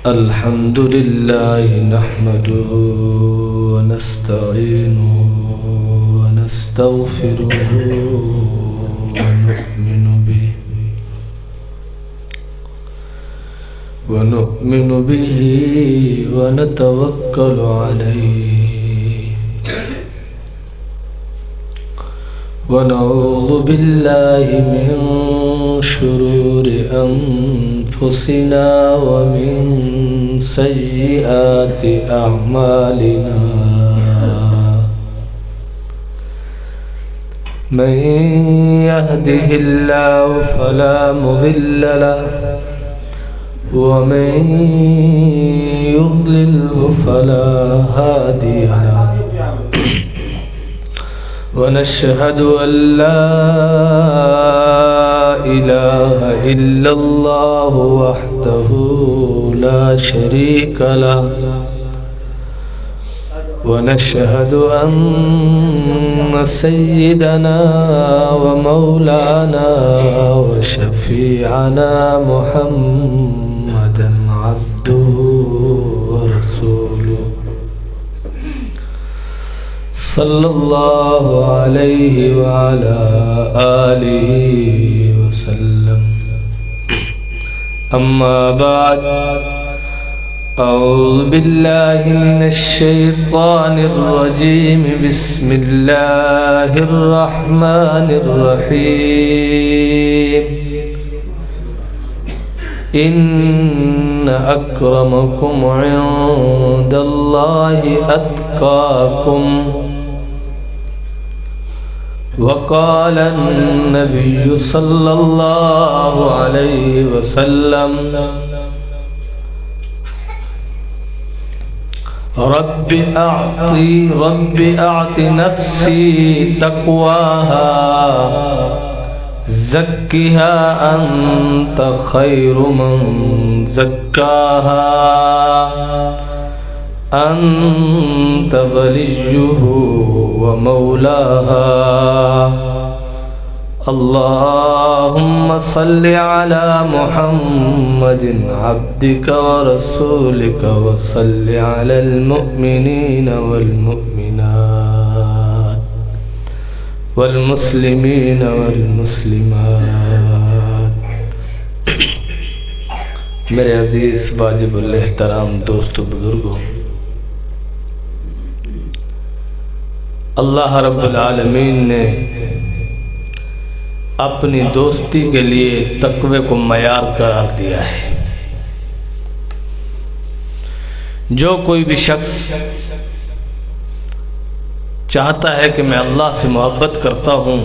الحمد لله نحمده ونستعينه ونستغفره ونؤمن به ونتوكل عليه ونعوذ بالله من شرور أنفسنا ومن سيئات أعمالنا من يهده الله فلا مضل له ومن يضلله فلا هادي له ونشهد أن لا إله إلا الله وحده لا شريك له ونشهد أن سيدنا ومولانا وشفيعنا محمدا عبده ورسوله صلى الله عليه وعلى آله وسلم. أما بعد، أعوذ بالله من الشيطان الرجيم. بسم الله الرحمن الرحيم. إن أكرمكم عند الله أتقاكم. وقال النبي صلى الله عليه وسلم: رب أعط نفسي تقواها زكها أنت خير من زكاها أنت وليه ومولاها. اللهم صل على محمد عبدك ورسولك وصل على المؤمنين والمؤمنات والمسلمين والمسلمات. میرے عزیز واجب الاحترام دوستو بزرگوں، اللہ رب العالمین نے اپنی دوستی کے لیے تقوی کو معیار قرار دیا ہے. جو کوئی بھی شخص چاہتا ہے کہ میں اللہ سے محبت کرتا ہوں،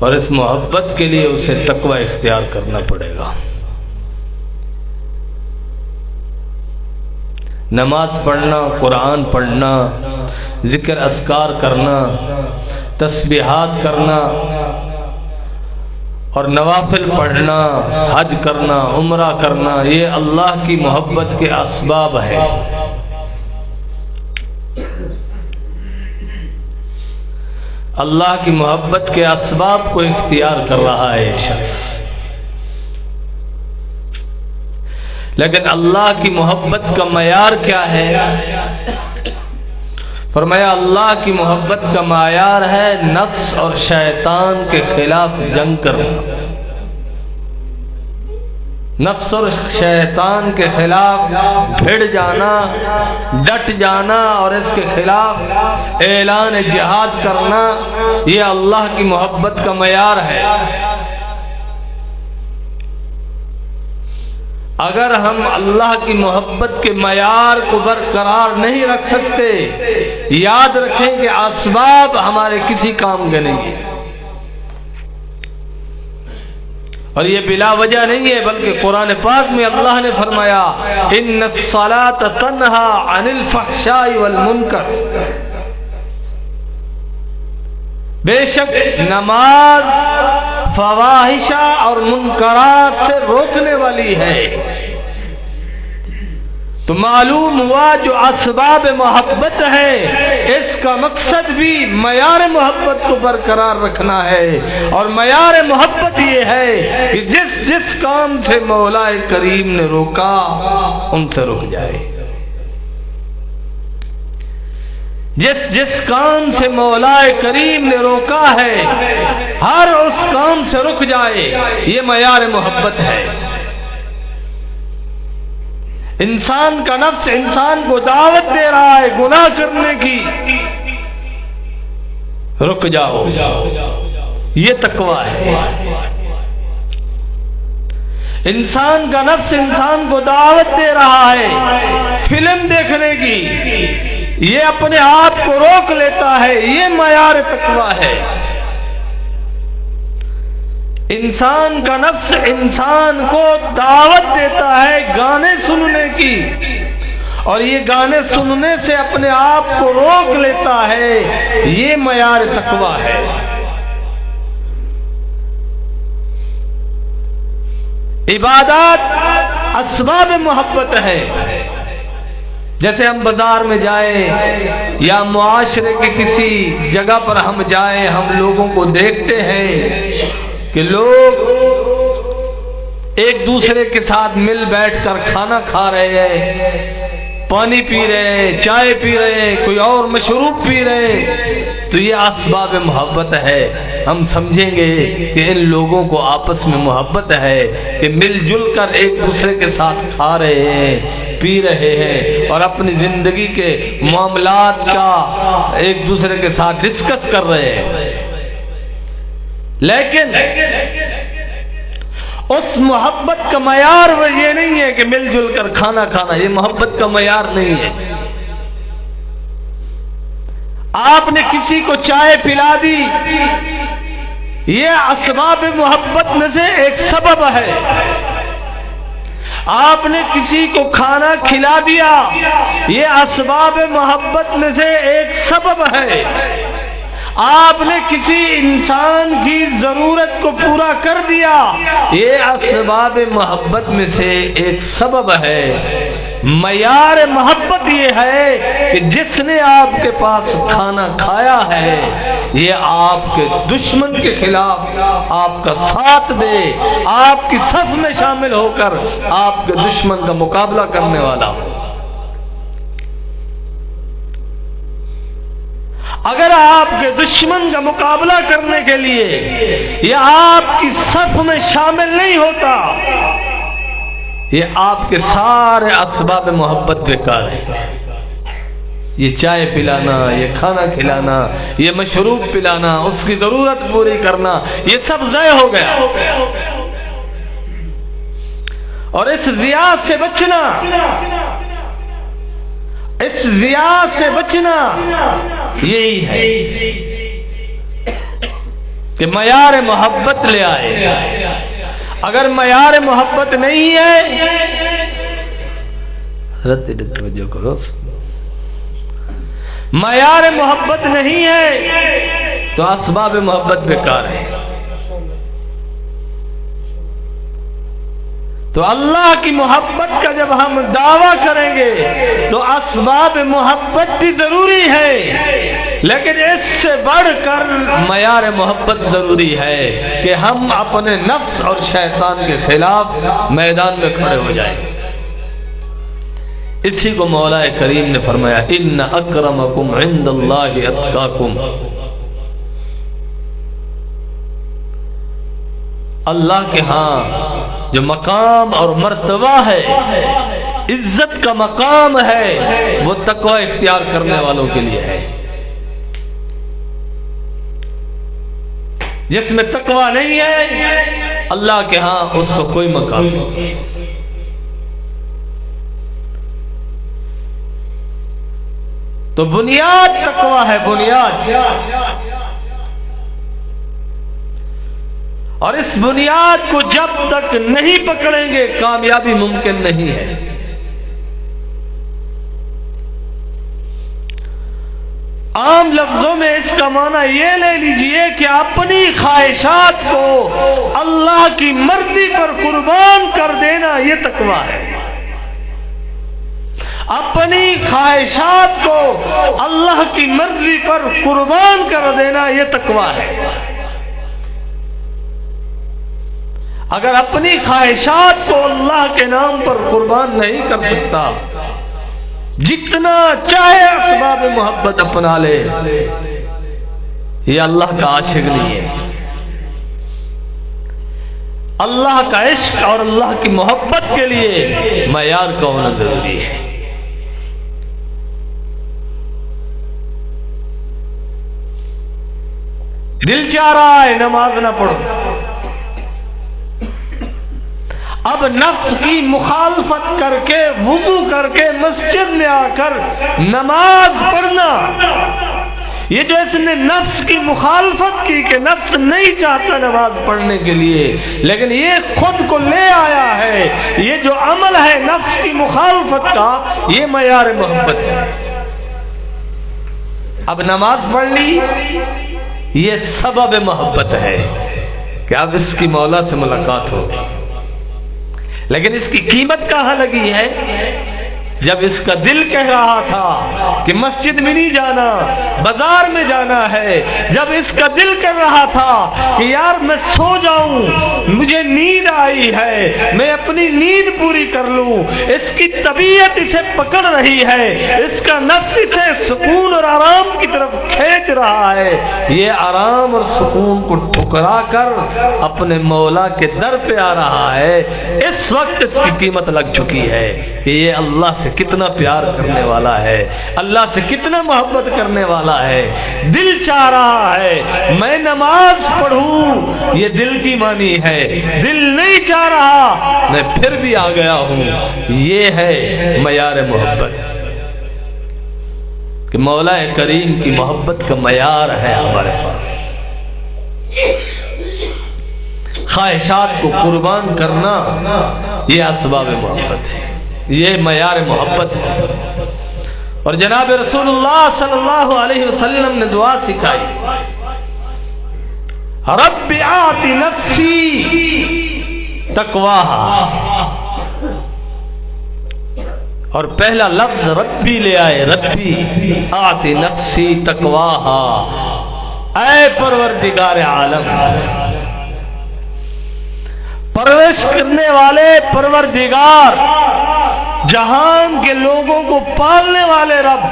اور اس محبت کے لیے اسے تقوی اختیار کرنا پڑے گا. نماز پڑھنا، قرآن پڑھنا، ذکر اذکار کرنا، تسبیحات کرنا اور نوافل پڑھنا، حج کرنا، عمرہ کرنا، یہ اللہ کی محبت کے اسباب ہے. اللہ کی محبت کے اسباب کو اختیار کر رہا ہے یہ شخص. لیکن اللہ کی محبت کا معیار کیا ہے؟ فرمایا اللہ کی محبت کا معیار ہے نفس اور شیطان کے خلاف جنگ کرنا. نفس اور شیطان کے خلاف بھیڑ جانا، ڈٹ جانا اور اس کے خلاف اعلان جہاد کرنا، یہ اللہ کی محبت کا معیار ہے. اگر ہم اللہ کی محبت کے معیار کو برقرار نہیں رکھ سکتے، یاد رکھیں کہ اسباب ہمارے کسی کام کے نہیں ہیں. اور یہ بلا وجہ نہیں ہے، بلکہ قرآن پاک میں اللہ نے فرمایا: ان الصلاۃ تنہی عن الفحشاء والمنکر. بے شک نماز فواحشہ اور منکرات سے روکنے والی ہے. تو معلوم ہوا جو اسباب محبت ہے اس کا مقصد بھی معیار محبت کو برقرار رکھنا ہے، اور معیار محبت یہ ہے کہ جس جس کام سے مولا کریم نے روکا ان سے رک جائے، جس جس کام سے مولا کریم نے روکا ہے ہر اس کام سے رک جائے، یہ معیار محبت ہے۔ انسان کا نفس انسان کو دعوت دے رہا ہے گناہ کرنے کی، رک جاؤ، یہ تقویٰ ہے۔ انسان کا نفس انسان کو دعوت دے رہا ہے فلم دیکھنے کی، یہ اپنے آپ کو روک لیتا ہے، یہ معیار تقویٰ ہے۔ انسان کا نفس انسان کو دعوت دیتا ہے گانے سننے کی، اور یہ گانے سننے سے اپنے آپ کو روک لیتا ہے، یہ معیار تقویٰ ہے۔ عبادات اسباب محبت ہے۔ جیسے ہم بازار میں جائیں یا معاشرے کے کسی جگہ پر ہم جائیں، ہم لوگوں کو دیکھتے ہیں کہ لوگ ایک دوسرے کے ساتھ مل بیٹھ کر کھانا کھا رہے ہیں، پانی پی رہے ہیں، چائے پی رہے ہیں، کوئی اور مشروب پی رہے ہیں، تو یہ اسباب محبت ہے۔ ہم سمجھیں گے کہ ان لوگوں کو آپس میں محبت ہے کہ مل جل کر ایک دوسرے کے ساتھ کھا رہے ہیں، پی رہے ہیں، اور اپنی زندگی کے معاملات کا ایک دوسرے کے ساتھ ڈسکس کر رہے ہیں۔ لیکن اس محبت کا معیار وہ یہ نہیں ہے کہ مل جل کر کھانا کھانا، یہ محبت کا معیار نہیں ہے۔ آپ نے کسی کو چائے پلا دی، یہ اسباب محبت میں سے ایک سبب ہے۔ آپ نے کسی کو کھانا کھلا دیا، یہ اسباب محبت میں سے ایک سبب ہے۔ آپ نے کسی انسان کی ضرورت کو پورا کر دیا، یہ اسباب محبت میں سے ایک سبب ہے۔ معیار محبت یہ ہے کہ جس نے آپ کے پاس کھانا کھایا ہے یہ آپ کے دشمن کے خلاف آپ کا ساتھ دے، آپ کی صف میں شامل ہو کر آپ کے دشمن کا مقابلہ کرنے والا ہو۔ اگر آپ کے دشمن کا مقابلہ کرنے کے لیے یہ آپ کی صف میں شامل نہیں ہوتا، یہ آپ کے سارے اسباب محبت بیکار ہیں۔ یہ چائے پلانا، یہ کھانا کھلانا، یہ مشروب پلانا، اس کی ضرورت پوری کرنا، یہ سب ضائع ہو گیا۔ اور اس ضیاع سے بچنا، اس ضیاع سے بچنا یہی ہے کہ معیار محبت لے آئے۔ اگر معیار محبت نہیں ہے، توجہ کرو، معیار محبت نہیں ہے تو اسباب محبت بیکار ہے۔ تو اللہ کی محبت کا جب ہم دعویٰ کریں گے تو اسباب محبت بھی ضروری ہے، لیکن اس سے بڑھ کر معیار محبت ضروری ہے کہ ہم اپنے نفس اور شیطان کے خلاف میدان میں کھڑے ہو جائیں۔ اسی کو مولا کریم نے فرمایا ان اکرمکم عند اللہ اتقاکم، اللہ کے ہاں جو مقام اور مرتبہ ہے، عزت کا مقام ہے، وہ تقوی اختیار کرنے والوں کے لیے ہے۔ جس میں تقوی نہیں ہے اللہ کے ہاں اس کو کوئی مقام نہیں۔ تو بنیاد تقوی ہے، بنیاد، اور اس بنیاد کو جب تک نہیں پکڑیں گے کامیابی ممکن نہیں ہے۔ عام لفظوں میں اس کا معنی یہ لے لیجئے کہ اپنی خواہشات کو اللہ کی مرضی پر قربان کر دینا، یہ تقویٰ ہے۔ اپنی خواہشات کو اللہ کی مرضی پر قربان کر دینا، یہ تقویٰ ہے۔ اگر اپنی خواہشات کو اللہ کے نام پر قربان نہیں کر سکتا، جتنا چاہے اسباب محبت اپنا لے، یہ اللہ کا عاشق نہیں ہے۔ اللہ کا عشق اور اللہ کی محبت کے لیے معیار کا ہونا ضروری ہے۔ دل چاہ رہا ہے نماز نہ پڑھو، اب نفس کی مخالفت کر کے وضو کر کے مسجد میں آ کر نماز پڑھنا، یہ جو اس نے نفس کی مخالفت کی کہ نفس نہیں چاہتا نماز پڑھنے کے لیے، لیکن یہ خود کو لے آیا ہے، یہ جو عمل ہے نفس کی مخالفت کا، یہ معیار محبت ہے۔ اب نماز پڑھ لی، یہ سبب محبت ہے کہ اب اس کی مولا سے ملاقات ہو، لیکن اس کی قیمت کہاں لگی ہے؟ جب اس کا دل کہہ رہا تھا کہ مسجد میں نہیں جانا، بازار میں جانا ہے، جب اس کا دل کہہ رہا تھا کہ یار میں سو جاؤں، مجھے نیند آئی ہے، میں اپنی نیند پوری کر لوں، اس کی طبیعت اسے پکڑ رہی ہے، اس کا نفس اسے سکون اور آرام کی طرف کھینچ رہا ہے، یہ آرام اور سکون کو ٹھکرا کر اپنے مولا کے در پہ آ رہا ہے، اس وقت اس کی قیمت لگ چکی ہے کہ یہ اللہ سے کتنا پیار کرنے والا ہے، اللہ سے کتنا محبت کرنے والا ہے۔ دل چاہ رہا ہے میں نماز پڑھوں، یہ دل کی مانی ہے، دل نہیں چاہ رہا میں پھر بھی آ گیا ہوں، یہ ہے معیار محبت کہ مولا کریم کی محبت کا معیار ہے ہمارے پاس۔ خواہشات کو قربان کرنا یہ اسباب محبت ہے، یہ معیار محبت ہے۔ اور جناب رسول اللہ صلی اللہ علیہ وسلم نے دعا سکھائی، رب آت نفسی تقواہا، اور پہلا لفظ ربی لے آئے، ربی آت نفسی تقواہا، اے پروردگار عالم، پرورش کرنے والے پروردگار، جہان کے لوگوں کو پالنے والے رب،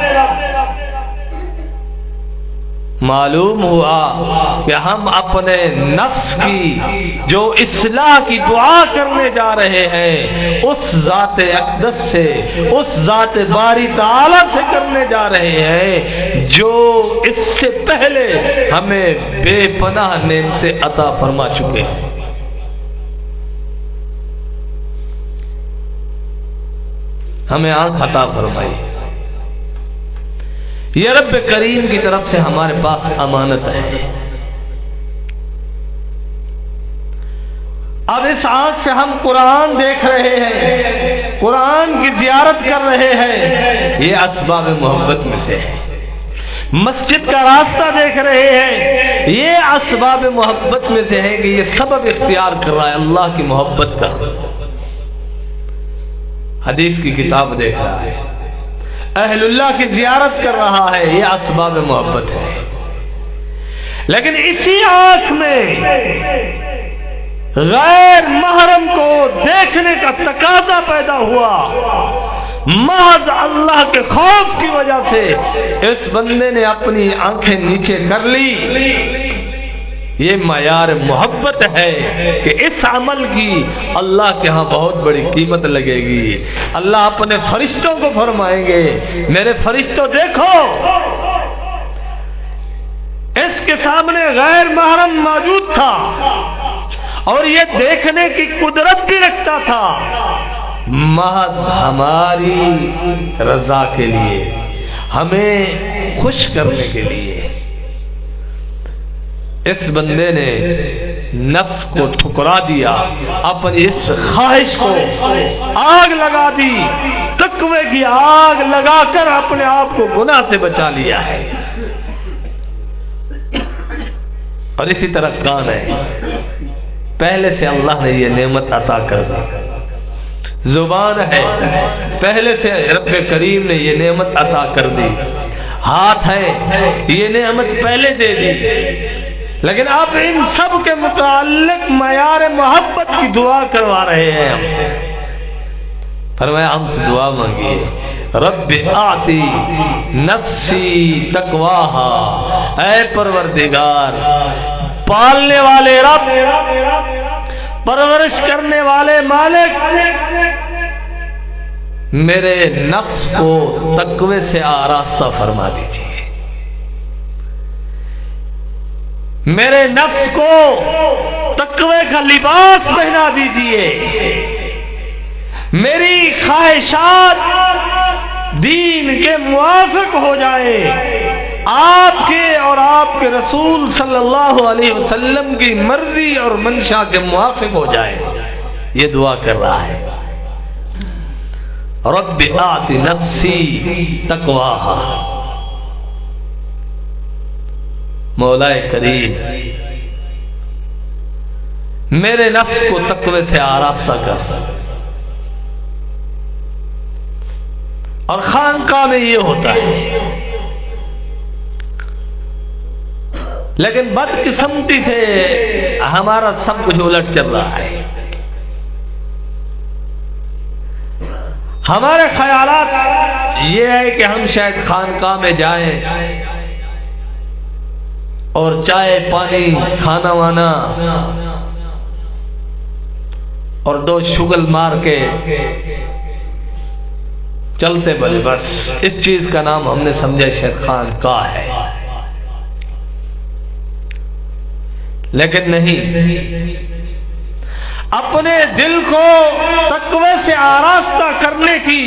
معلوم ہوا کہ ہم اپنے نفس کی جو اصلاح کی دعا کرنے جا رہے ہیں اس ذات اقدس سے، اس ذات باری تعالی سے کرنے جا رہے ہیں جو اس سے پہلے ہمیں بے پناہ نعمتیں عطا فرما چکے ہیں۔ ہمیں آنکھ عطا فرمائی، یہ رب کریم کی طرف سے ہمارے پاس امانت ہے۔ اب اس آنکھ سے ہم قرآن دیکھ رہے ہیں، قرآن کی زیارت کر رہے ہیں، یہ اسباب محبت میں سے ہے۔ مسجد کا راستہ دیکھ رہے ہیں، یہ اسباب محبت میں سے ہے کہ یہ سبب اختیار کر رہا ہے اللہ کی محبت کا۔ حدیث کی کتاب دیکھ رہا ہے، اہل اللہ کی زیارت کر رہا ہے، یہ اسباب محبت ہے۔ لیکن اسی آنکھ میں غیر محرم کو دیکھنے کا تقاضا پیدا ہوا، محض اللہ کے خوف کی وجہ سے اس بندے نے اپنی آنکھیں نیچے کر لی۔ یہ معیار محبت ہے کہ اس عمل کی اللہ کے ہاں بہت بڑی قیمت لگے گی۔ اللہ اپنے فرشتوں کو فرمائیں گے، میرے فرشتوں دیکھو، اس کے سامنے غیر محرم موجود تھا اور یہ دیکھنے کی قدرت بھی رکھتا تھا، محض ہماری رضا کے لیے، ہمیں خوش کرنے کے لیے۔ اس بندے نے نفس کو ٹھکرا دیا، اپنی اس خواہش کو آگ لگا دی، تقوی کی آگ لگا کر اپنے آپ کو گناہ سے بچا لیا ہے۔ اور اسی طرح کان ہے، پہلے سے اللہ نے یہ نعمت عطا کر دی، زبان ہے، پہلے سے رب کریم نے یہ نعمت عطا کر دی، ہاتھ ہے، یہ نعمت پہلے دے دی، لیکن اب ان سب کے متعلق معیار محبت کی دعا کروا رہے ہیں ہم۔ فرمایا ہم سے دعا مانگیے، رب آتی نفسی تقواہا، اے پروردگار، پالنے والے رب، پرورش کرنے والے مالک، میرے نفس کو تقوی سے آراستہ فرما دیجیے، میرے نفس کو تقوی کا لباس پہنا دیجیے، میری خواہشات دین کے موافق ہو جائے، آپ کے اور آپ کے رسول صلی اللہ علیہ وسلم کی مرضی اور منشا کے موافق ہو جائے، یہ دعا کر رہا ہے۔ رب آت نفسی تقواہا، مولا کریم میرے نفس کو تقوی سے آراستہ کر۔ اور خانقاہ میں یہ ہوتا ہے، لیکن بدقسمتی سے ہمارا سب کچھ الٹ چل رہا ہے۔ ہمارے خیالات یہ ہے کہ ہم شاید خانقاہ میں جائیں اور چائے پانی کھانا وانا اور دو شگل مار کے چلتے بلے، بس اس چیز کا نام ہم نے سمجھا شاید خانقاہ ہے، لیکن نہیں، اپنے دل کو تقوی سے آراستہ کرنے کی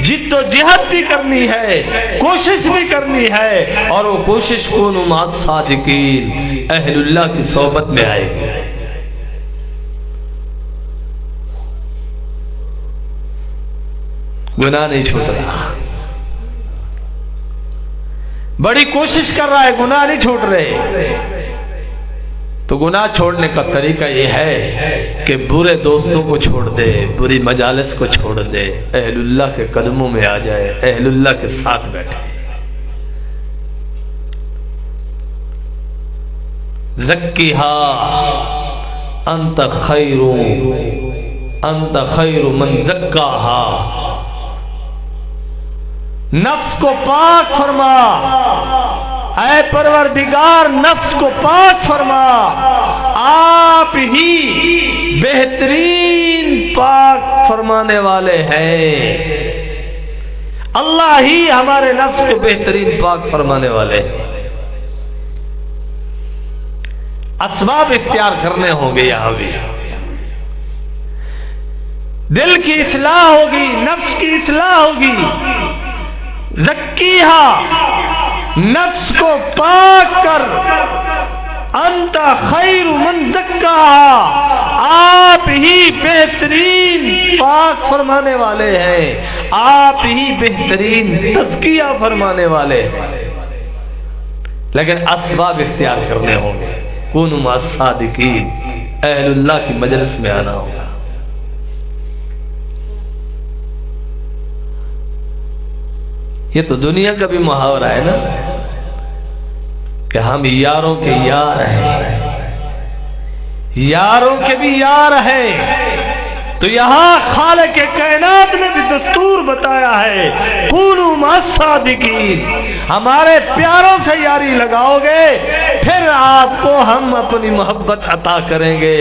جد و جہد بھی کرنی ہے، کوشش بھی کرنی ہے، اور وہ کوشش کونوا مع الصادقین، اہل اللہ کی صحبت میں آئے گی۔ گناہ نہیں چھوٹ رہا، بڑی کوشش کر رہا ہے، گناہ نہیں چھوٹ رہے، تو گناہ چھوڑنے کا طریقہ یہ ہے کہ برے دوستوں کو چھوڑ دے، بری مجالس کو چھوڑ دے، اہل اللہ کے قدموں میں آ جائے، اہل اللہ کے ساتھ بیٹھے۔ زکیہا انت خیر من زکاہا، نفس کو پاک فرما، اے پروردگار نفس کو پاک فرما، آپ ہی بہترین پاک فرمانے والے ہیں، اللہ ہی ہمارے نفس کو بہترین پاک فرمانے والے ہیں۔ اسباب اختیار کرنے ہوں گے، یہاں بھی دل کی اصلاح ہوگی، نفس کی اصلاح ہوگی۔ زکیہا، نفس کو پاک کر، انت خیر من زکاہا، آپ ہی بہترین پاک فرمانے والے ہیں، آپ ہی بہترین تزکیہ فرمانے والے ہیں، لیکن اسباب اختیار کرنے ہوں گے۔ کونوا مع الصادقین، اہل اللہ کی مجلس میں آنا ہوگا۔ یہ تو دنیا کا بھی محاورہ ہے نا کہ ہم یاروں کے یار ہیں، یاروں کے بھی یار ہیں، تو یہاں خالق کائنات نے بھی دستور بتایا ہے، کونوا مع الصادقین، ہمارے پیاروں سے یاری لگاؤ گے، پھر آپ کو ہم اپنی محبت عطا کریں گے۔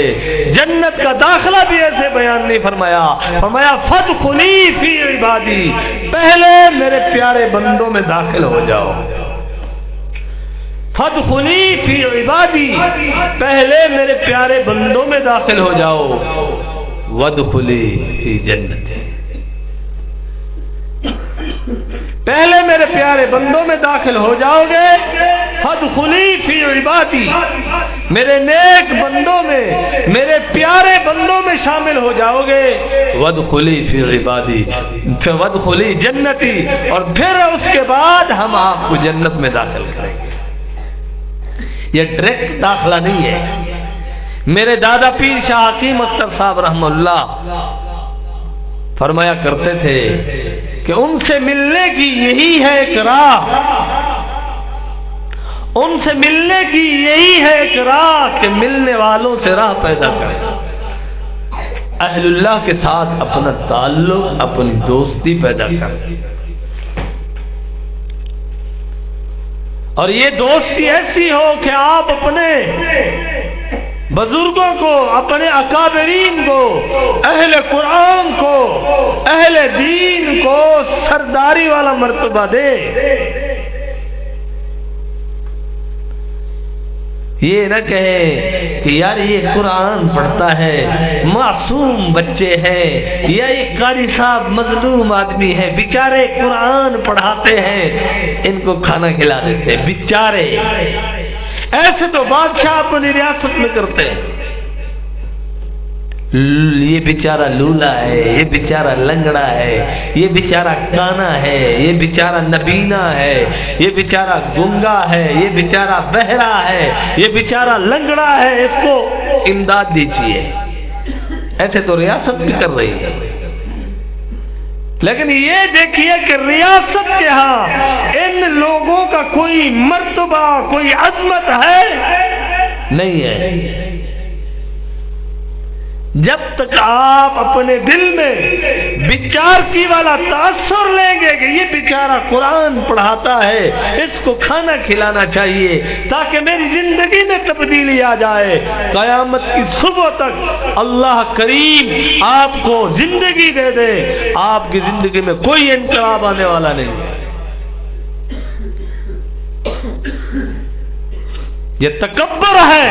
جنت کا داخلہ بھی ایسے بیان نہیں فرمایا، فرمایا فادخلی فی عبادی، پہلے میرے پیارے بندوں میں داخل ہو جاؤ، فادخلی فی عبادی، پہلے میرے پیارے بندوں میں داخل ہو جاؤ، وادخلی فی جنتی، پہلے میرے پیارے بندوں میں داخل ہو جاؤ گے، فادخلی فی عبادی، میرے نیک بندوں میں، میرے پیارے بندوں میں شامل ہو جاؤ گے، وادخلی فی عبادی، وادخلی جنتی، اور پھر اس کے بعد ہم آپ کو جنت میں داخل کریں گے۔ یہ ڈائریکٹ داخلہ نہیں ہے۔ میرے دادا پیر شاہ حکیم اختر صاحب رحمہ اللہ فرمایا کرتے تھے کہ ان سے ملنے کی یہی ہے ایک راہ، ان سے ملنے کی یہی ہے ایک راہ کہ ملنے والوں سے راہ پیدا کریں، اہل اللہ کے ساتھ اپنا تعلق، اپنی دوستی پیدا کریں، اور یہ دوستی ایسی ہو کہ آپ اپنے بزرگوں کو، اپنے اکابرین کو، اہل قرآن کو، اہل دین کو سرداری والا مرتبہ دے۔ یہ نہ کہے کہ یار یہ قرآن پڑھتا ہے، معصوم بچے ہیں، یا یہ قاری صاحب مظلوم آدمی ہے، بیچارے قرآن پڑھاتے ہیں، ان کو کھانا کھلا دیتے ہیں بیچارے۔ ایسے تو بادشاہ اپنی ریاست میں کرتے ہیں، یہ بیچارہ لولا ہے، یہ بیچارہ لنگڑا ہے، یہ بیچارہ کانا ہے، یہ بیچارہ نبینا ہے، یہ بیچارہ گنگا ہے، یہ بیچارہ بہرا ہے، یہ بیچارہ لنگڑا ہے، اس کو امداد دیجیے۔ ایسے تو ریاست بھی کر رہی ہے، لیکن یہ دیکھیے کہ ریاست کے ہاں ان لوگوں کا کوئی مرتبہ، کوئی عظمت ہے نہیں ہے۔ جب تک آپ اپنے دل میں بیچارگی والا تاثر لیں گے کہ یہ بیچارہ قرآن پڑھاتا ہے، اس کو کھانا کھلانا چاہیے تاکہ میری زندگی میں تبدیلی آ جائے، قیامت کی صبح تک اللہ کریم آپ کو زندگی دے دے، آپ کی زندگی میں کوئی انقلاب آنے والا نہیں۔ یہ تکبر ہے،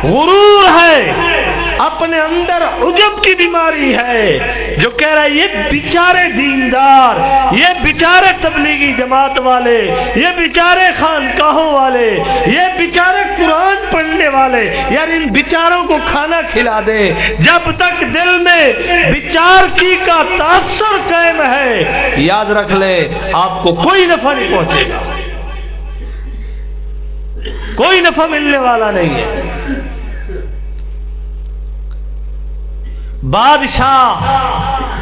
غرور ہے، اپنے اندر عجب کی بیماری ہے، جو کہہ رہا ہے یہ بیچارے دیندار، یہ بیچارے تبلیغی جماعت والے، یہ بیچارے خانقاہوں والے، یہ بیچارے قرآن پڑھنے والے، یار ان بیچاروں کو کھانا کھلا دے۔ جب تک دل میں بیچارگی کا تاثر قائم ہے، یاد رکھ لے آپ کو کوئی نفع نہیں پہنچے گا، کوئی نفع ملنے والا نہیں ہے۔ بادشاہ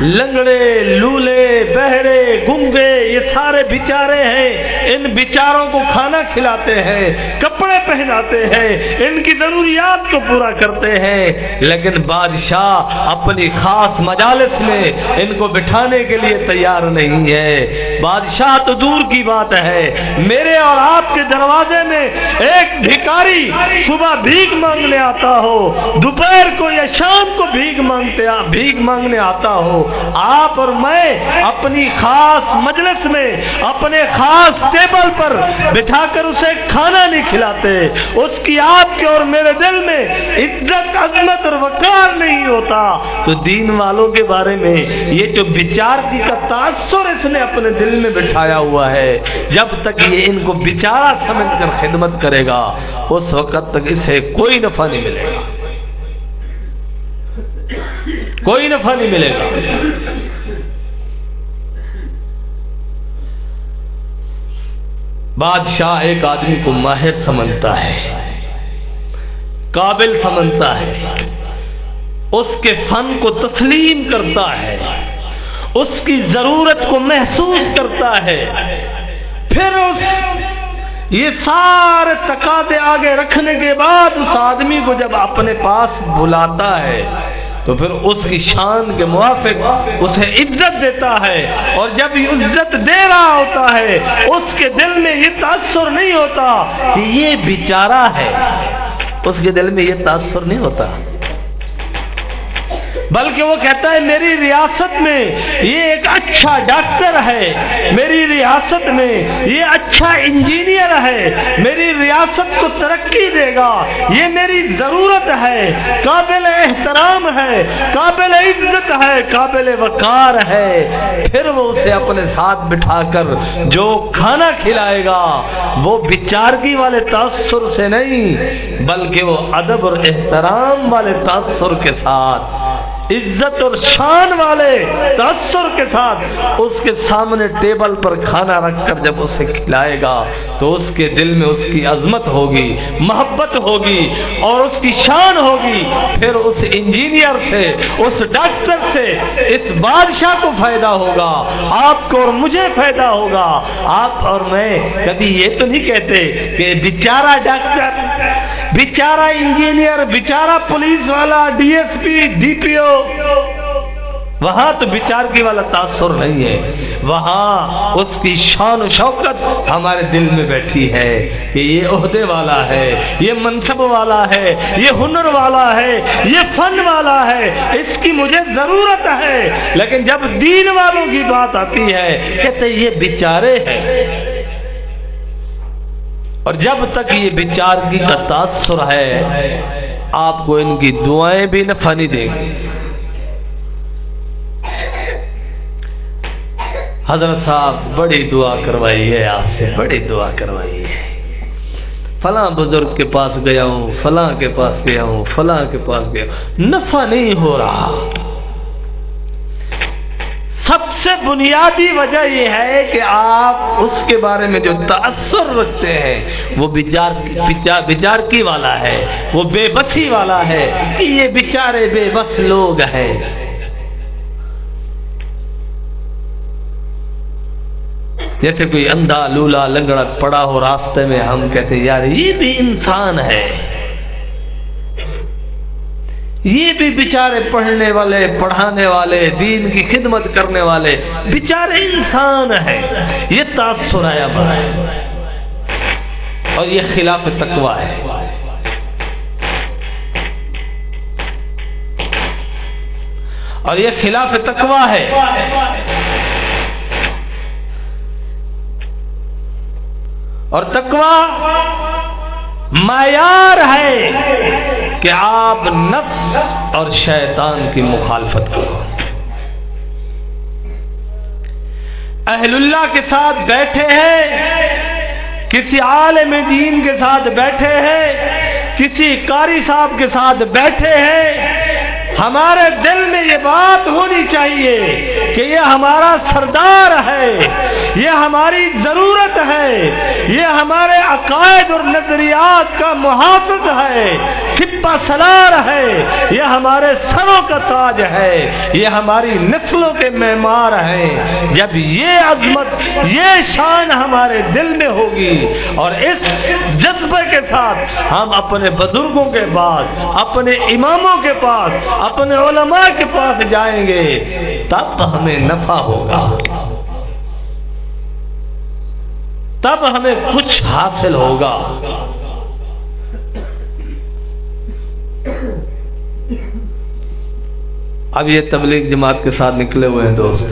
لنگڑے، لولے، بہرے، گنگے، یہ سارے بیچارے ہیں، ان بیچاروں کو کھانا کھلاتے ہیں، کپڑے پہناتے ہیں، ان کی ضروریات کو پورا کرتے ہیں، لیکن بادشاہ اپنی خاص مجالس میں ان کو بٹھانے کے لیے تیار نہیں ہے۔ بادشاہ تو دور کی بات ہے، میرے اور آپ کے دروازے میں ایک بھکاری صبح بھیک مانگنے آتا ہو، دوپہر کو یا شام کو بھیک مانگنے آتا ہو، آپ اور میں اپنی خاص مجلس میں اپنے خاص ٹیبل پر بٹھا کر اسے کھانا نہیں کھلاتے، اس کی آپ کے اور میرے دل میں عزت، عظمت اور وقار نہیں ہوتا، تو دین والوں کے بارے میں یہ جو بیچارگی کا تاثر اس نے اپنے دل میں بٹھایا ہوا ہے، جب تک یہ ان کو بیچارہ سمجھ کر خدمت کرے گا، اس وقت تک اسے کوئی نفع نہیں ملے گا، کوئی نفع نہیں ملے گا۔ بادشاہ ایک آدمی کو ماہر سمجھتا ہے، قابل سمجھتا ہے، اس کے فن کو تسلیم کرتا ہے، اس کی ضرورت کو محسوس کرتا ہے، پھر یہ سارے تقاضے آگے رکھنے کے بعد اس آدمی کو جب اپنے پاس بلاتا ہے تو پھر اس کی شان کے موافق اسے عزت دیتا ہے، اور جب یہ عزت دے رہا ہوتا ہے اس کے دل میں یہ تاثر نہیں ہوتا کہ یہ بیچارہ ہے، اس کے دل میں یہ تاثر نہیں ہوتا، بلکہ وہ کہتا ہے میری ریاست میں یہ ایک اچھا ڈاکٹر ہے، میری ریاست میں یہ اچھا انجینئر ہے، میری ریاست کو ترقی دے گا، یہ میری ضرورت ہے، قابل احترام ہے، قابل عزت ہے، قابل وقار ہے۔ پھر وہ اسے اپنے ساتھ بٹھا کر جو کھانا کھلائے گا وہ بیچارگی والے تاثر سے نہیں، بلکہ وہ ادب اور احترام والے تاثر کے ساتھ عزت اور شان والے تأثر کے ساتھ اس کے سامنے ٹیبل پر کھانا رکھ کر جب اسے کھلائے گا تو اس کے دل میں اس کی عظمت ہوگی، محبت ہوگی اور اس کی شان ہوگی۔ پھر اس انجینئر سے، اس ڈاکٹر سے اس بادشاہ کو فائدہ ہوگا، آپ کو اور مجھے فائدہ ہوگا۔ آپ اور میں کبھی یہ تو نہیں کہتے کہ بیچارہ ڈاکٹر، بیچارہ انجینئر، بیچارہ پولیس والا، D S P, D P O, وہاں تو بیچارگی والا تاثر نہیں ہے، وہاں اس کی شان و شوکت ہمارے دل میں بیٹھی ہے کہ یہ عہدے والا ہے، یہ منصب والا ہے، یہ ہنر والا ہے، یہ فن والا ہے، اس کی مجھے ضرورت ہے۔ لیکن جب دین والوں کی بات آتی ہے کہتے یہ بیچارے ہیں، اور جب تک یہ بیچارگی کا تاثر ہے آپ کو ان کی دعائیں بھی نفع نہیں دیں گی۔ حضرت صاحب بڑی دعا کروائی ہے آپ سے، بڑی دعا کروائی ہے، فلاں بزرگ کے پاس گیا ہوں، فلاں کے پاس گیا ہوں، فلاں کے پاس گیا ہوں، نفع نہیں ہو رہا۔ سب سے بنیادی وجہ یہ ہے کہ آپ اس کے بارے میں جو تأثر رکھتے ہیں وہ بیچارگی والا ہے، وہ بے بسی والا ہے کہ یہ بیچارے بے بس لوگ ہیں۔ جیسے کوئی اندھا لولا لنگڑا پڑا ہو راستے میں، ہم کہتے ہیں یار یہ بھی انسان ہے، یہ بھی بیچارے پڑھنے والے، پڑھانے والے، دین کی خدمت کرنے والے بیچارے انسان ہیں۔ یہ تاثر آیا بڑا ہے اور یہ خلاف تقویٰ ہے۔ اور یہ خلاف تقویٰ ہے۔ اور تقویٰ معیار ہے کہ آپ نفس اور شیطان کی مخالفت کرو۔ اہل اللہ کے ساتھ بیٹھے ہیں، کسی عالم دین کے ساتھ بیٹھے ہیں، کسی قاری صاحب کے ساتھ بیٹھے ہیں، ہمارے دل میں یہ بات ہونی چاہیے کہ یہ ہمارا سردار ہے، یہ ہماری ضرورت ہے، یہ ہمارے عقائد اور نظریات کا محافظ ہے، کھپا سالار ہے، یہ ہمارے سروں کا تاج ہے، یہ ہماری نسلوں کے معمار ہیں۔ جب یہ عظمت، یہ شان ہمارے دل میں ہوگی اور اس جذبے کے ساتھ ہم اپنے بزرگوں کے پاس، اپنے اماموں کے پاس، اپنے علماء کے پاس جائیں گے، تب ہمیں نفع ہوگا، تب ہمیں کچھ حاصل ہوگا۔ اب یہ تبلیغ جماعت کے ساتھ نکلے ہوئے ہیں دوست،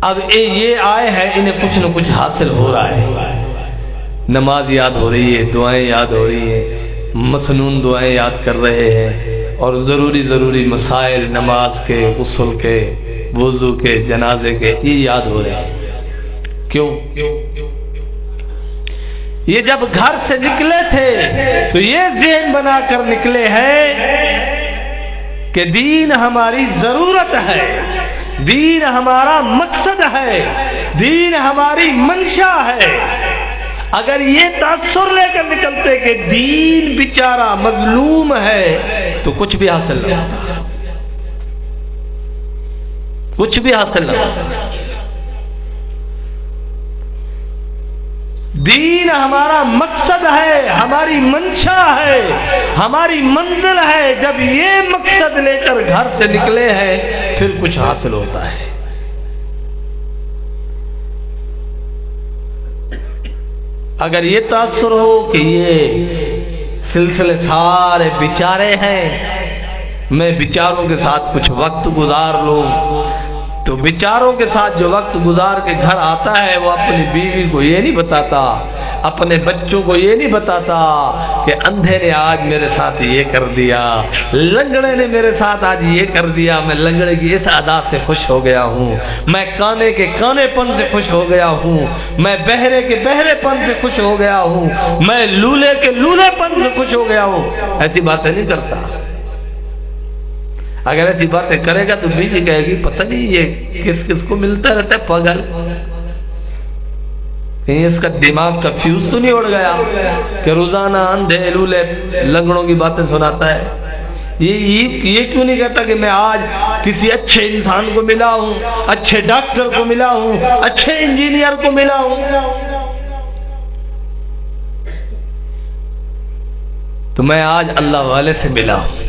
اب یہ آئے ہیں، انہیں کچھ نہ کچھ حاصل ہو رہا ہے، نماز یاد ہو رہی ہے، دعائیں یاد ہو رہی ہیں، مسنون دعائیں یاد کر رہے ہیں، اور ضروری مسائل نماز کے، غسل کے، وضو کے، جنازے کے، یہ یاد ہو رہے ہیں۔ کیوں؟ یہ جب گھر سے نکلے تھے تو یہ ذہن بنا کر نکلے ہیں کہ دین ہماری ضرورت ہے، دین ہمارا مقصد ہے، دین ہماری منشا ہے۔ اگر یہ تاثر لے کر نکلتے کہ دین بیچارہ مظلوم ہے تو کچھ بھی حاصل نہ ہوتا، کچھ بھی حاصل نہ ہوتا۔ دین ہمارا مقصد ہے، ہماری منشا ہے، ہماری منزل ہے۔ جب یہ مقصد لے کر گھر سے نکلے ہیں پھر کچھ حاصل ہوتا ہے۔ اگر یہ تاثر ہو کہ یہ سلسلے سارے بیچارے ہیں، میں بیچاروں کے ساتھ کچھ وقت گزار لوں، تو بیچاروں کے ساتھ جو وقت گزار کے گھر آتا ہے وہ اپنی بیوی کو یہ نہیں بتاتا، اپنے بچوں کو یہ نہیں بتاتا کہ اندھے نے آج میرے ساتھ یہ کر دیا، لنگڑے نے میرے ساتھ آج یہ کر دیا، میں لنگڑے کی اس ادا سے خوش ہو گیا ہوں، میں کانے کے کانے پن سے خوش ہو گیا ہوں، میں بہرے کے بہرے پن سے خوش ہو گیا ہوں، میں لولے کے لولے پن سے خوش ہو گیا گیا ہوں، ایسی باتیں نہیں کرتا۔ اگر ایسی باتیں کرے گا تو بیوی کہے گی پتہ نہیں یہ کس کس کو ملتا رہتا ہے پاگل، کہیں اس کا دماغ کا فیوز تو نہیں اڑ گیا کہ روزانہ اندھے لولے لنگڑوں کی باتیں سناتا ہے۔ یہ کیوں نہیں کہتا کہ میں آج کسی اچھے انسان کو ملا ہوں، اچھے ڈاکٹر کو ملا ہوں، اچھے انجینئر کو ملا ہوں، تو میں آج اللہ والے سے ملا ہوں،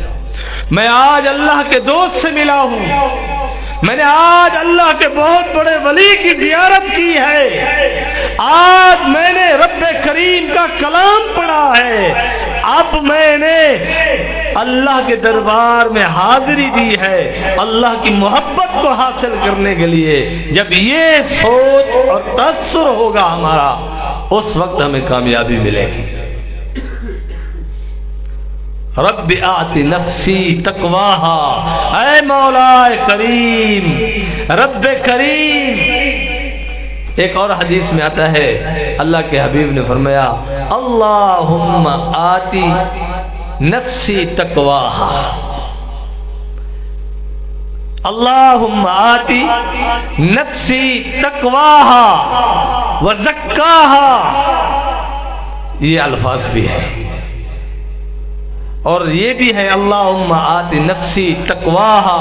میں آج اللہ کے دوست سے ملا ہوں، میں نے آج اللہ کے بہت بڑے ولی کی زیارت کی ہے، آج میں نے رب کریم کا کلام پڑھا ہے، اب میں نے اللہ کے دربار میں حاضری دی ہے اللہ کی محبت کو حاصل کرنے کے لیے۔ جب یہ سوچ اور تاثر ہوگا ہمارا، اس وقت ہمیں کامیابی ملے گی۔ رب آتی نفسی تقواہا، اے مولا کریم، رب کریم۔ ایک اور حدیث میں آتا ہے اللہ کے حبیب نے فرمایا اللہم آتی نفسی تقواہا، اللہم آتی نفسی تقواہا وزکاہا، یہ الفاظ بھی ہے، اور یہ بھی ہے اللہم آتی نفسی تقواہا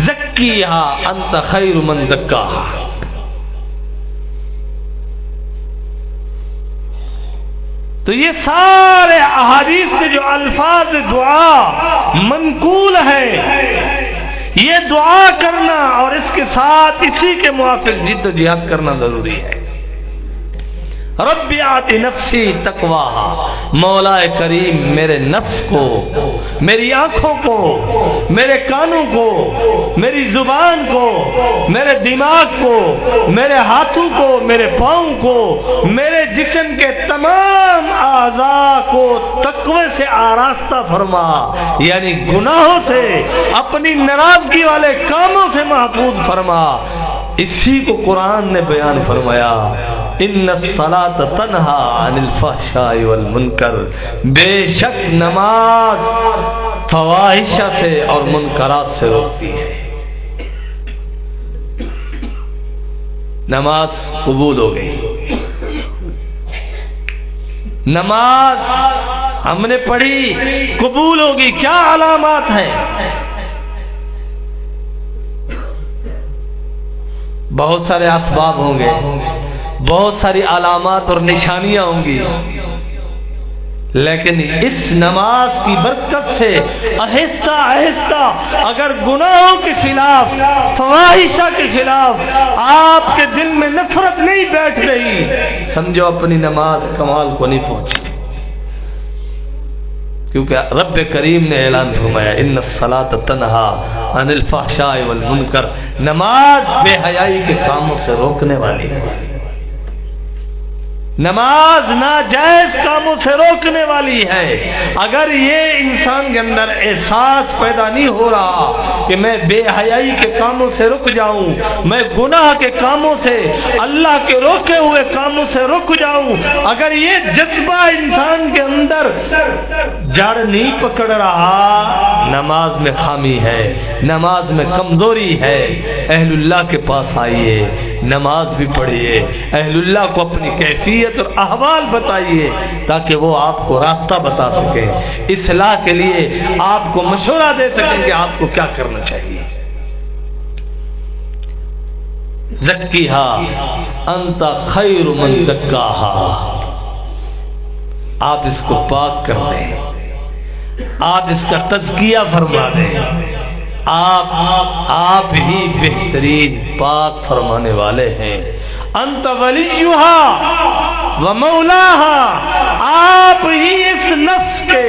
زکیہا انت خیر من زکاہا۔ تو یہ سارے احادیث کے جو الفاظ دعا منقول ہے، یہ دعا کرنا اور اس کے ساتھ اسی کے موافق جد و جہاد کرنا ضروری ہے۔ رب آتی نفسی تقواہا، مولا کریم میرے نفس کو، میری آنکھوں کو، میرے کانوں کو، میری زبان کو، میرے دماغ کو، میرے ہاتھوں کو، میرے پاؤں کو، میرے جسم کے تمام اعضاء کو تقوی سے آراستہ فرما، یعنی گناہوں سے، اپنی ناراضگی والے کاموں سے محفوظ فرما۔ اسی کو قرآن نے بیان فرمایا ان الصلاۃ تنہا عن الفحشاء والمنکر، بے شک نماز فواحش سے اور منکرات سے روکتی ہے۔ نماز قبول ہو گئی، نماز ہم نے پڑھی قبول ہوگی، کیا علامات ہیں؟ بہت سارے اسباب ہوں گے، بہت ساری علامات اور نشانیاں ہوں گی، لیکن اس نماز کی برکت سے آہستہ آہستہ اگر گناہوں کے خلاف، فواحشہ کے خلاف آپ کے دل میں نفرت نہیں بیٹھ رہی، سمجھو اپنی نماز کمال کو نہیں پہنچی، کیونکہ رب کریم نے اعلان فرمایا ان الصلاۃ تنہا عن الفحشاء والمنکر، نماز بے حیائی کے کاموں سے روکنے والی ہے، نماز ناجائز کاموں سے روکنے والی ہے۔ اگر یہ انسان کے اندر احساس پیدا نہیں ہو رہا کہ میں بے حیائی کے کاموں سے رک جاؤں، میں گناہ کے کاموں سے، اللہ کے روکے ہوئے کاموں سے رک جاؤں، اگر یہ جذبہ انسان کے اندر جڑ نہیں پکڑ رہا، نماز میں خامی ہے، نماز میں کمزوری ہے۔ اہل اللہ کے پاس آئیے، نماز بھی پڑھیے، اہل اللہ کو اپنی کیفیت اور احوال بتائیے تاکہ وہ آپ کو راستہ بتا سکیں، اصلاح کے لیے آپ کو مشورہ دے سکیں کہ آپ کو کیا کرنا چاہیے۔ زکیہا انت خیر من زکاہا، آپ اس کو پاک کر دیں، آپ اس کا تزکیہ فرما دیں، آپ ہی بہترین پاک فرمانے والے ہیں۔ انت ولیہا و مولاہا، آپ ہی اس نفس کے،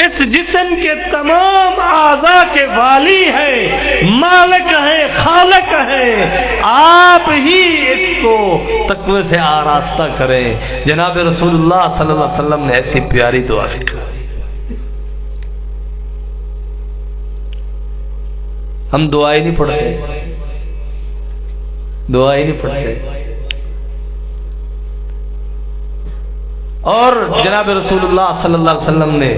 اس جسم کے تمام اعضاء کے والی ہیں، مالک ہیں، خالق ہیں، آپ ہی اس کو تقوی سے آراستہ کریں۔ جناب رسول اللہ صلی اللہ علیہ وسلم نے ایسی پیاری دعا سکھائی۔ ہم دعائیں نہیں پڑھتے، دعائیں نہیں پڑھتے، اور جناب رسول اللہ صلی اللہ علیہ وسلم نے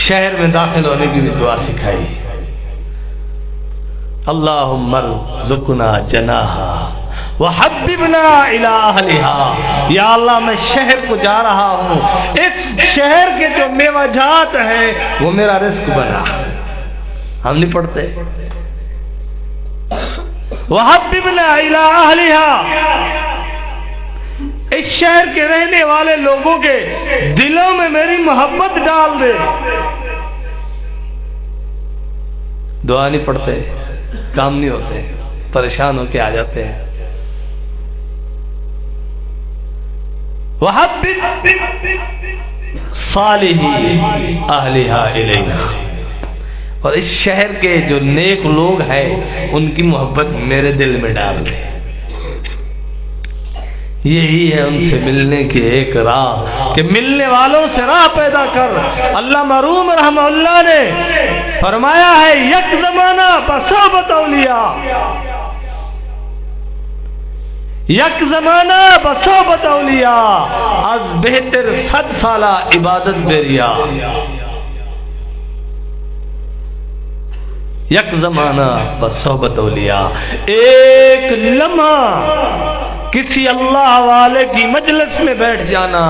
شہر میں داخل ہونے کی بھی دعا سکھائی، اللہم ارزقنا جناحا وحببنا الی اہلہا، یا اللہ میں شہر کو جا رہا ہوں، اس شہر کے جو میوہ جات ہے وہ میرا رزق بنا۔ ہم نہیں پڑھتے وحببنا الی اہلہا، اس شہر کے رہنے والے لوگوں کے دلوں میں میری محبت ڈال دے۔ دعا نہیں پڑھتے، کام نہیں ہوتے، پریشان ہو کے آ جاتے ہیں۔ وَحَبِّبْ صَالِحِي أَهْلِهَا إِلَيْنَا، اور اس شہر کے جو نیک لوگ ہیں ان کی محبت میرے دل میں ڈال دے۔ یہی ہے ان سے ملنے کی ایک راہ کہ ملنے والوں سے راہ پیدا کر۔ اللہ مرحوم رحمہ اللہ نے فرمایا ہے یک زمانہ بصحبت اولیاء، یک زمانہ بصحبت اولیاء از بہتر 100 سالہ عبادت بریا۔ یک زمانہ بصحبت اولیاء، ایک لمحہ کسی اللہ والے کی مجلس میں بیٹھ جانا،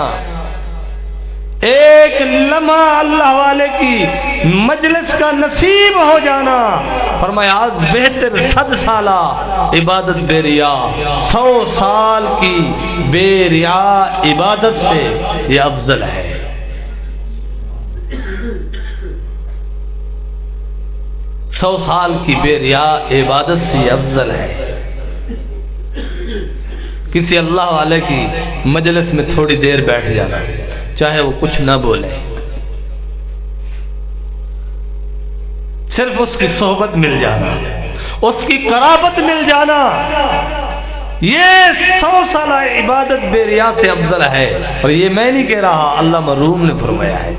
ایک لمحہ اللہ والے کی مجلس کا نصیب ہو جانا، فرمایا آج بہتر 100 سالہ عبادت بے ریا، 100 سال کی بے ریا عبادت سے یہ افضل ہے۔ 100 سال کی بے ریا عبادت سے یہ افضل ہے۔ کسی اللہ والے کی مجلس میں تھوڑی دیر بیٹھ جانا، چاہے وہ کچھ نہ بولے، صرف اس کی صحبت مل جانا، اس کی قرابت مل جانا، یہ 100 سالہ عبادت بے ریا سے افضل ہے۔ اور یہ میں نہیں کہہ رہا، اللہ مرحوم نے فرمایا ہے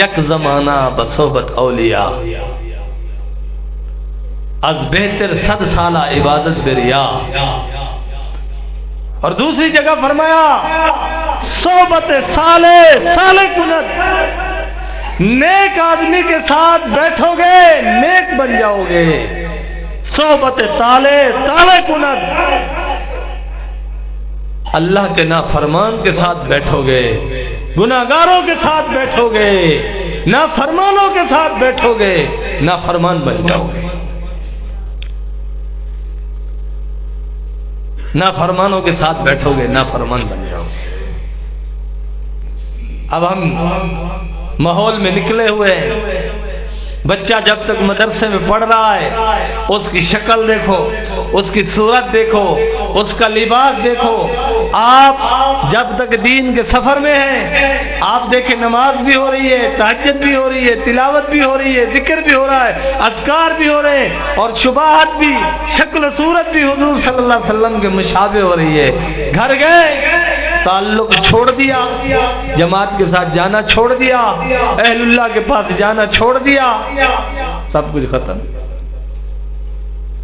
یک زمانہ بصحبت اولیاء از بہتر 100 سالہ عبادت بے ریا۔ اور دوسری جگہ فرمایا صحبت صالح کنت، نیک آدمی کے ساتھ بیٹھو گے نیک بن جاؤ گے۔ صحبت صالح کنت، اللہ کے نافرمان کے ساتھ بیٹھو گے، گناہگاروں کے ساتھ بیٹھو گے، نافرمانوں کے ساتھ بیٹھو گے، نافرمان بن جاؤ گے، نافرمانوں کے ساتھ بیٹھو گے، نافرمان بن جاؤ گے۔ اب ہم ماحول میں نکلے ہوئے ہیں، بچہ جب تک مدرسے میں پڑھ رہا ہے اس کی شکل دیکھو، اس کی صورت دیکھو، اس کا لباس دیکھو۔ آپ جب تک دین کے سفر میں ہیں آپ دیکھیں نماز بھی ہو رہی ہے، تہجد بھی ہو رہی ہے، تلاوت بھی ہو رہی ہے، ذکر بھی ہو رہا ہے، اذکار بھی ہو رہے ہیں، اور شبہات بھی، شکل و صورت بھی حضور صلی اللہ علیہ وسلم کے مشابہ ہو رہی ہے۔ گھر گئے تعلق چھوڑ دیا، جماعت کے ساتھ جانا چھوڑ دیا، اہل اللہ کے پاس جانا چھوڑ دیا، سب کچھ ختم۔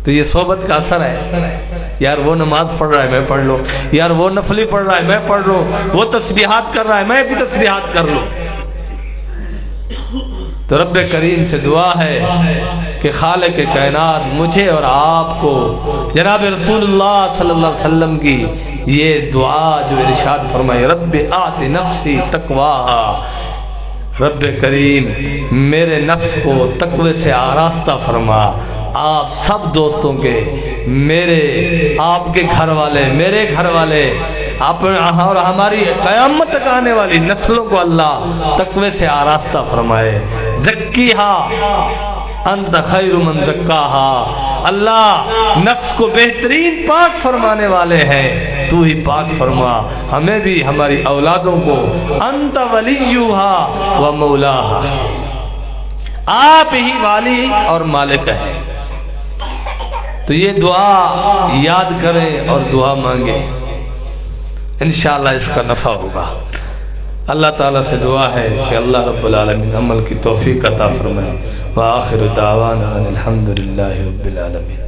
تو یہ صحبت کا اثر ہے۔ یار وہ نماز پڑھ رہا ہے میں پڑھ لوں، یار وہ نفلی پڑھ رہا ہے میں پڑھ لوں، وہ تسبیحات کر رہا ہے میں بھی تسبیحات کر لوں۔ تو رب کریم سے دعا ہے کہ خالق کائنات مجھے اور آپ کو جناب رسول اللہ صلی اللہ علیہ وسلم کی یہ دعا جو ارشاد فرمائے، رب آت نفسی تقواہا، رب کریم میرے نفس کو تقوی سے آراستہ فرما۔ آپ سب دوستوں کے، میرے، آپ کے گھر والے، میرے گھر والے، اور ہماری قیامت تک آنے والی نسلوں کو اللہ تقوی سے آراستہ فرمائے۔ زکیہا انت خیر من زکاہا، اللہ نفس کو بہترین پاک فرمانے والے ہیں، تو ہی پاک فرما ہمیں بھی، ہماری اولادوں کو۔ انت ولیہا و مولاہا، آپ ہی والی اور مالک ہے۔ تو یہ دعا یاد کریں اور دعا مانگیں، انشاءاللہ اس کا نفع ہوگا۔ اللہ تعالیٰ سے دعا ہے کہ اللہ رب العالمین عمل کی توفیق عطا فرمائے۔ وآخر دعوانا الحمدللہ رب العالمین۔